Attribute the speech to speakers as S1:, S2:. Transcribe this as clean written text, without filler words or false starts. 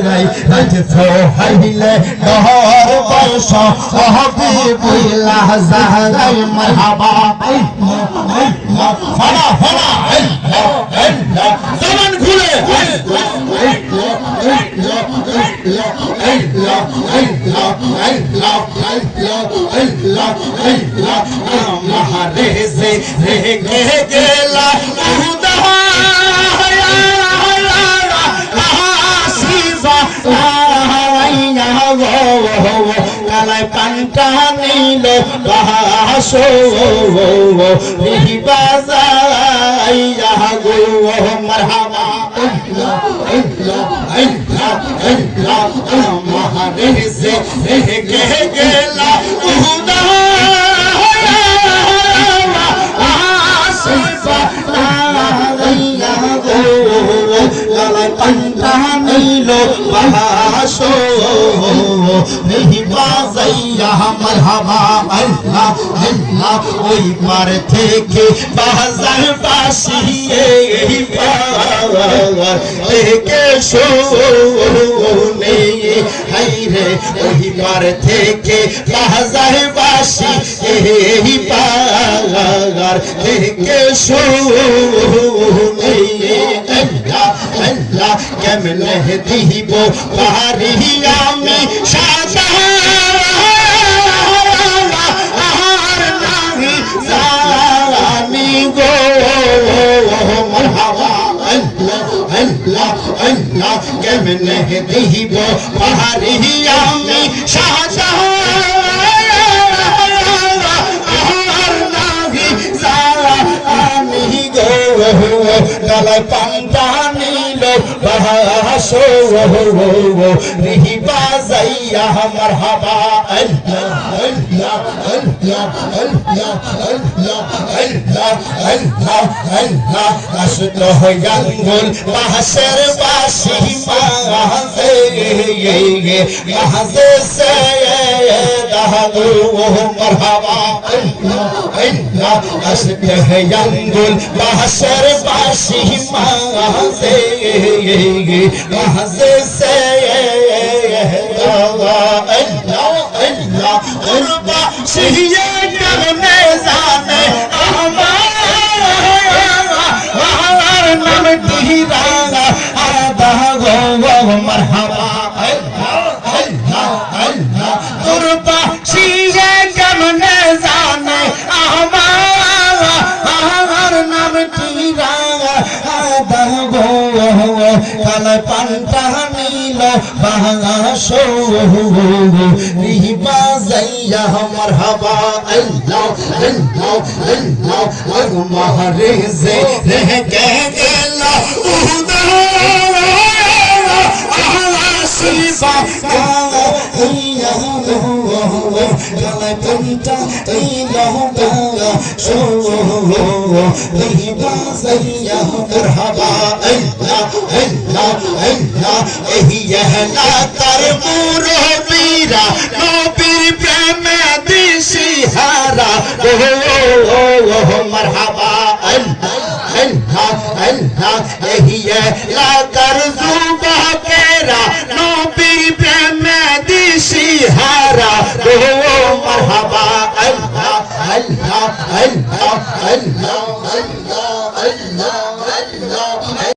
S1: রাই রাজ সোহাইলে নহর বর্ষ হাবিবুল্লাহ জাহাই মারহাবা ফানা ফানা জবান খুলে महारे से रह गेला কালাই পান্তা নিল বাসো বাজাইয়া গো মারহাবা महारे से रह गेला पंता नीलो बहाशो नहीं बाज़ैया मरहबा अल्लाह अल्लाह ওই পার থেকে বাজার বাসিয়ে এই পার থেকে শোনে হাইরে ওই পার থেকে বাজার বাসি এই পার থেকে শোনে अल्लाह केमने दीबो पारी आमी साजा आहार नाही जानी गो मरहबा अल्लाह अल्लाह अल्लाह केमने दीबो पारी आमी साजा आहार नाही जानी गो गला पंता बहाशो रिही बाज़ैया मरहबा अल्लाह अल्लाह अल्लाह अल्लाह अल्लाह अल्लाह अल्लाह अल्लाह अशतो यंगुल महशर बाशी माज़े महज़े से दहदो मरहबा अल्लाह अल्लाह अशतो यंगुल महशर बाशी माज़े महज़े से अल्लाह अल्लाह कुर्बा शहिए करने जाने हमार नाम तीराना आदा गो मरहबा अल्लाह अल्लाह अल्लाह कुर्बा शहिए करने जाने हमार नाम तीराना आदा गो काला पांता नीलो बासो रिही बाज़ैया मरहबा अल्लाह अल्लाह अल्लाह महारे से रह गेला शिवा काला पंता नीलो बासो रिही बाज़ैया मरहबा अल्लाह अल्लाह अल्लाह एही यहला कर मुरो पीरा नबीर प्रेम दिशी हारा ओ मरहबा अल्लाह अल्लाह अल्लाह एही यहला कर जुबा पेरा नबीर प्रेम दिशी हारा ओ मरहबा अल्लाह अल्लाह अल्लाह अल्लाह अल्लाह